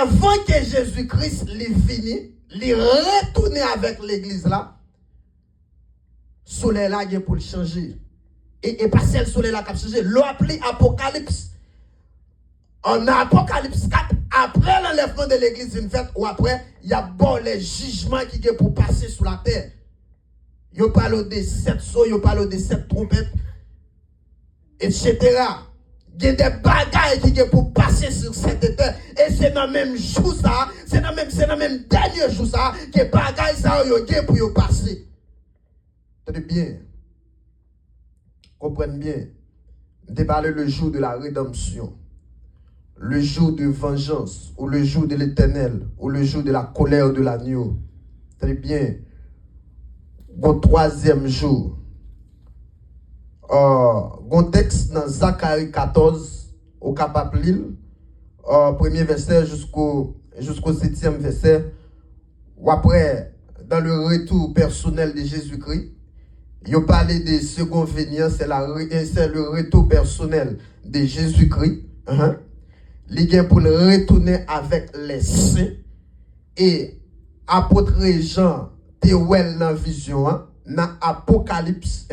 avant que Jésus-Christ les finisse, les retourne avec l'église là, le soleil là est pour le changer. Et pas celle soleil là qui a changé. L'on appelé Apocalypse. En Apocalypse 4, après l'enlèvement de l'église une fête, ou après, il y a bon les jugements qui sont pour passer sur la terre. Il parle de 7 sauts, il parle de 7 trompettes, etc. Il y a des bagailles qui sont pour passer sur cette terre. Et c'est dans le même jour ça, c'est dans le même dernier jour ça, que les bagailles ça sont pour passer. Tenez bien. Comprenez bien. Je parle le jour de la rédemption. Le jour de vengeance, ou le jour de l'éternel, ou le jour de la colère de l'agneau. Très bien. Bon troisième jour. Bon texte dans Zacharie 14, au capable lire, premier verset jusqu'au 7e verset. Ou après, dans le retour personnel de Jésus-Christ, il a parlé de second venir, c'est le retour personnel de Jésus-Christ. Il est pour le retourner avec les saints. Et apôtre Jean, Théouel dans la vision, dans Apocalypse,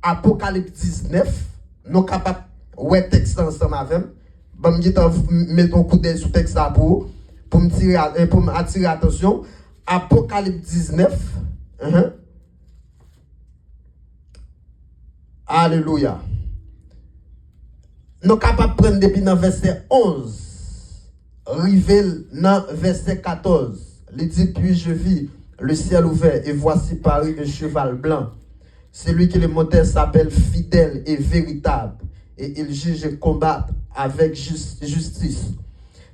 Apocalypse 19, nous sommes capables de voir le texte ensemble avec. Je vais mettre un coup d'œil sur le texte pour m'attirer l'attention. Apocalypse 19. Alléluia. Nous sommes capables de prendre depuis le verset 11, arriver dans verset 14. Il dit, puis je vis le ciel ouvert et voici parut un cheval blanc. Celui qui le montait s'appelle fidèle et véritable. Et il juge et combat avec justice.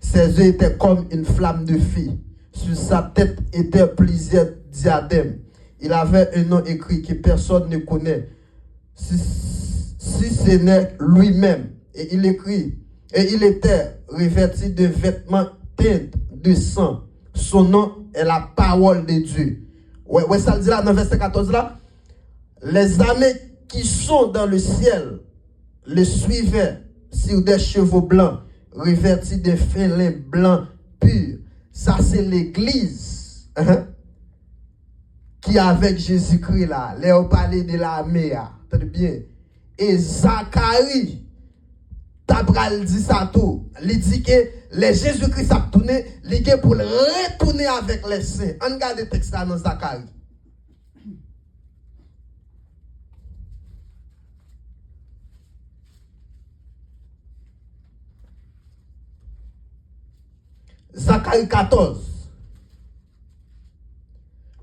Ses yeux étaient comme une flamme de feu. Sur sa tête étaient plusieurs diadèmes. Il avait un nom écrit que personne ne connaît. Si ce n'est lui-même. Et il écrit, et il était revêtu de vêtements teints de sang. Son nom est la parole de Dieu. Ouais, ça le dit là dans verset 14 là. Les armées qui sont dans le ciel le suivaient sur des chevaux blancs, revêtus de félins blancs purs. Ça c'est l'église qui est avec Jésus-Christ là. Là on parlait de l'armée là. Très bien. Et Zacharie Tabral dit ça tout. Il dit que les Jésus-Christ a tourné, il est pour le retourner avec les saints. On regarde le texte dans Zacharie. Zacharie 14.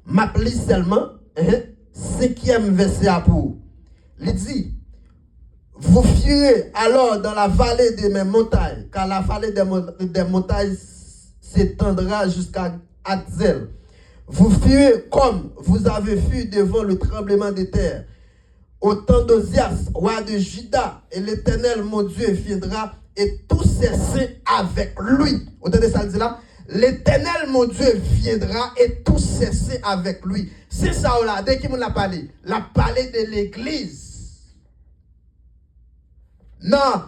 M'appelle seulement 5e verset à pour. Il dit, vous fuirez alors dans la vallée de mes montagnes, car la vallée des montagnes s'étendra jusqu'à Hatzel. Vous fuirez comme vous avez fui devant le tremblement de terre. Au temps d'Osias, roi de Juda, et l'Éternel, mon Dieu, viendra, et tous ses saints avec lui. Vous entendez ça dit là? L'Éternel, mon Dieu, viendra, et tous ses saints avec lui. C'est ça là, dès qu'il m'a parlé. La parlé de l'église. Non,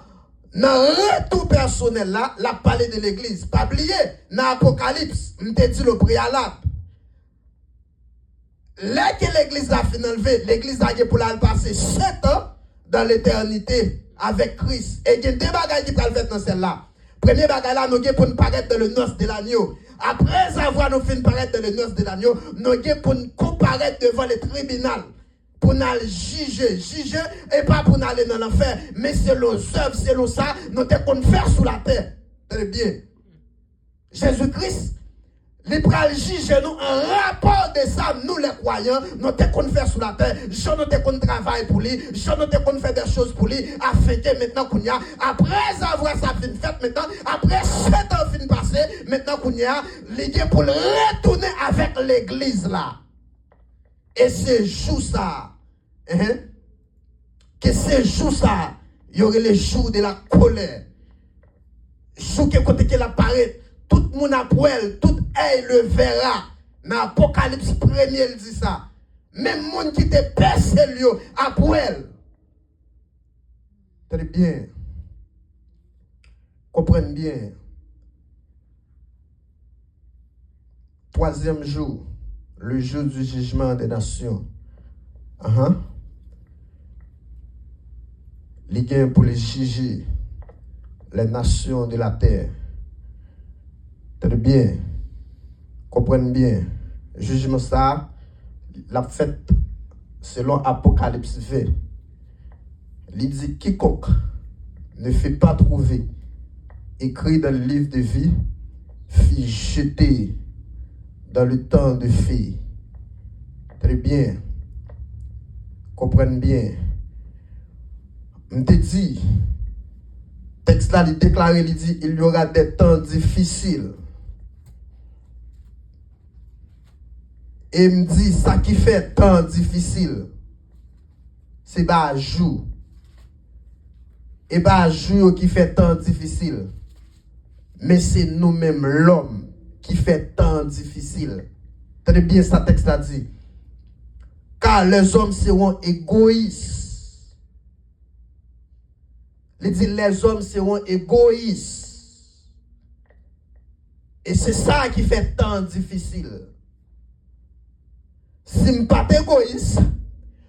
retour personnel là, la parlé de l'église. Pas oublier, dans l'Apocalypse, je te dit le préalable. Là que l'église a fait enlever, l'église a pour la passer 7 ans dans l'éternité avec Christ. Et il y a deux bagages qui peuvent faire dans celle-là. Premier bagage là, nous avons pour nous paraître dans le noce de l'agneau. Après avoir nous fait paraître dans le noce de l'agneau, nous avons pour nous comparaître devant le tribunal. Pour nous juger et pas pour nous aller dans l'enfer. Mais c'est l'œuvre, c'est ça, nous devons faire sous la terre. Très bien. Jésus-Christ, il va juger nous en rapport de ça, nous les croyants, nous devons faire sous la terre. Je nous devons travailler pour lui, je nous devons faire des choses pour lui, afin que maintenant qu'on y a, après avoir sa fin faite maintenant, après 7 ans fin passé, maintenant qu'on y a, l'idée pour le retourner avec l'église là. Et ce jour ça, que ce jour ça, il y aurait le jour de la colère. Jour que côté qu'elle apparaît, tout le monde après, tout œil le verra. Dans l'Apocalypse 1er, il dit ça. Même le monde qui te percé après. Très bien. Comprenez bien. troisième jour, le jour du jugement des nations. Les gains pour les juger les nations de la terre. Très bien. Comprenez bien. Jugement ça, la fête selon Apocalypse 20. Il dit quiconque ne fait pas trouver écrit dans le livre de vie fut jeté dans le temps de feu. Très bien. Comprenez bien. Je te dis, texte là, il déclare, il dit, il y aura des temps difficiles. Et il me dit, ça qui fait temps difficile, c'est pas jour. Et pas jour qui fait temps difficile. Mais c'est nous-mêmes, l'homme, qui fait temps difficile. Très bien, ça texte là dit. Car les hommes seront égoïstes. Il dit les hommes seront égoïstes. Et c'est ça qui fait tant difficile. Si je ne suis pas égoïste,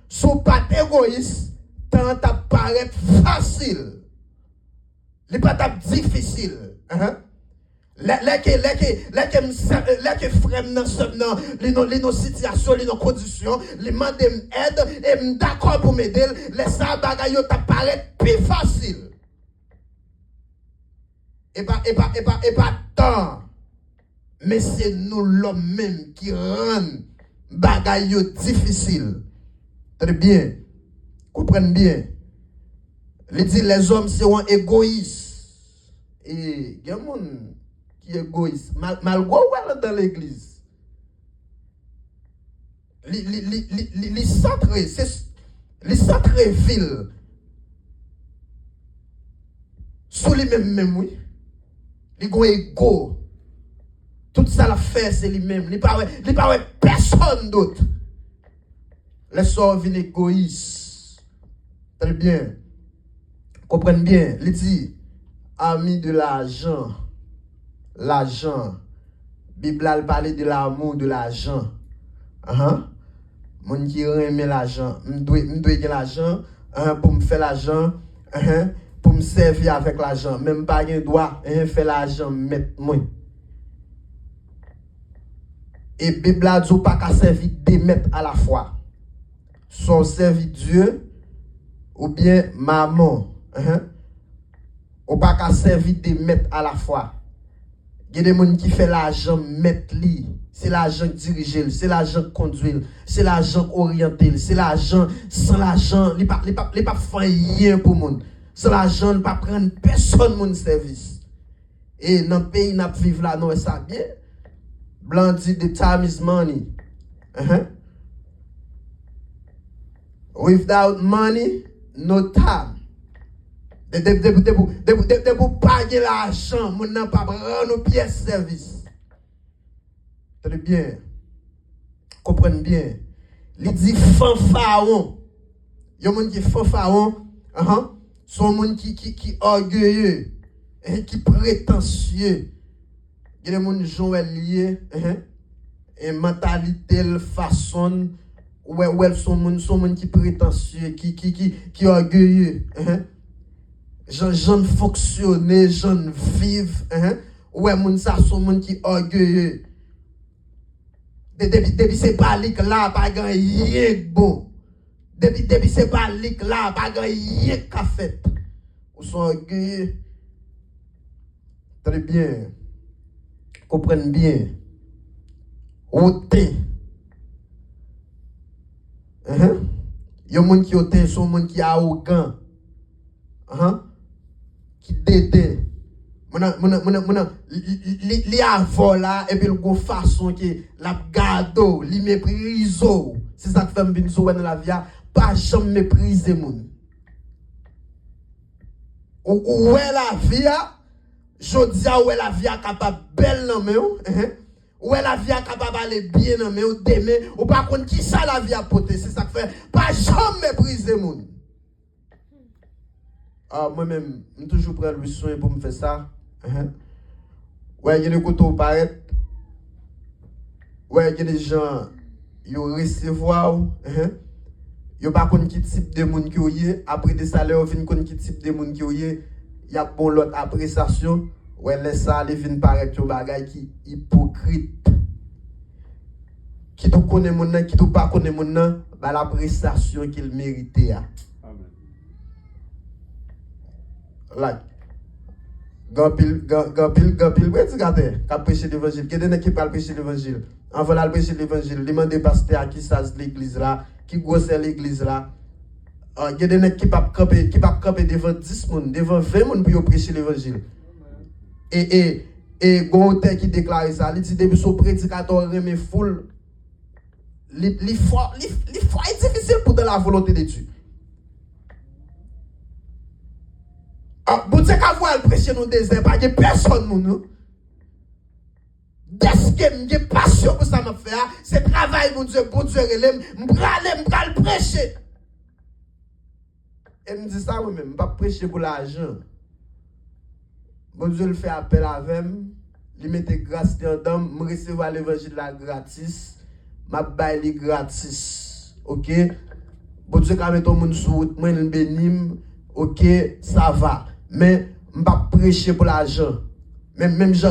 si je ne suis pas égoïste, tant ça paraît facile. Ce n'est pas difficile. Les frères dans nos situations, dans nos conditions, les demandent aide et d'accord pour m'aider, les ça bagaille ta paraît plus facile. Et pas tant. Mais c'est nous l'homme même qui rend bagaille difficile. Très bien. Comprenez bien. Il dit les hommes seront égoïstes. Et il y a des gens qui sont égoïstes. Malgré dans l'église. Les centres villes. Sous les mêmes, oui. Les gens égaux. Tout ça la fait, c'est lui-même. Il n'y a pas personne d'autre. Les sorts viennent égoïstes. Très bien. Comprenez bien. Il dit, ami de l'argent. L'argent. Bible a parlé de l'amour de l'argent. Mon qui aime l'argent. Je dois gagner l'argent pour me faire l'argent. Pour me servir avec l'argent. Même pas un droit faire l'argent mettre moi. Et Bible a dit pas qu'à servir deux maîtres à la fois. Soit servir Dieu ou bien maman. Ou pas qu'à servir des maîtres à la fois. Il y a des gens qui font l'argent mettre li. C'est l'argent dirigé, c'est l'argent conduit, c'est l'argent orienté, c'est l'argent sans l'argent, il pas faire rien pour monde. Sans l'argent, il pas prendre personne mon service. Et dans le pays n'a vivre là non ça bien. Blanc dit the time is money. Without money, no time. De pour payer l'argent, mon n'a pas rendre pièces service. Très bien. Comprenez bien. Il dit fanfaron. Il y a des gens qui fanfaron. Sont des gens qui orgueilleux. Qui prétentieux. Il y a des gens qui sont liés. Et mentalité, façon. Ouais, sont des gens qui prétentieux. Qui orgueilleux. J'en fonctionner, j'en vivre. Ouais, moun ça sont moun qui orgueilleux. Depuis c'est pas lik là, pas grand rien bon. Depuis c'est pas lik là, pas grand rien qu'a fait. Ou sont orgueilleux. Très bien. Comprenez bien. Oté. Yon moun qui oté sont moun qui arrogant. Qui dédé. Li avant là et puis le façon que la gardo, li méprise. C'est ça que fait me venir dans la vie, pas jamais mépriser moun. Ou est la vie, je dis où est la vie capable belle dans mais où est la vie capable aller bien dans mais demain ou pas contre qui ça la vie a porter, c'est ça que fait pas jamais mépriser moun. Moi-même, je toujours prendre le soin pour me faire ça. Ouais, il y a des couteaux paraît. ouais, il y a des gens, ils recevoir, ils pas connaît qui type de monde qui est, après des salaires, ils connaît qui type de monde qui est, il y a bon l'autre appréciation, ouais, laisse ça, ils viennent paraître un bagage qui hypocrite. Qui tout connaît mon nom, qui tout pas connaît mon nom, bah l'appréciation qu'il méritait. Amen. Like. Gampil prédicateur qui a prêché l'évangile, qui est qui parle prêcher l'évangile. Avant de prêcher l'évangile, demandez pasteur qui ça l'église là, qui grosse l'église là. Il y a des gens qui pas camper devant 10 personnes, devant 20 personnes pour prêcher l'évangile. Et Gauthier qui déclare ça, il dit depuis son prédicateur remet foule. L'effort est difficile pour dans la volonté de Dieu. Bon Dieu qu'a voir prêcher dans le désert, pas de personne nous. Dès que j'ai passion pour ça m'a fait, c'est travail mon Dieu, relève, m'bral prêcher. Et me dit ça moi-même, pas prêcher pour l'argent. Bon Dieu le fait appel avec moi, il mette grâce dedans, me recevoir l'évangile là gratis, m'a bailler gratis. OK? Bon Dieu quand mettre monde sous route, moi le bénim, OK, ça va. Mais je ne vais pas prêcher pour l'argent. Même Jean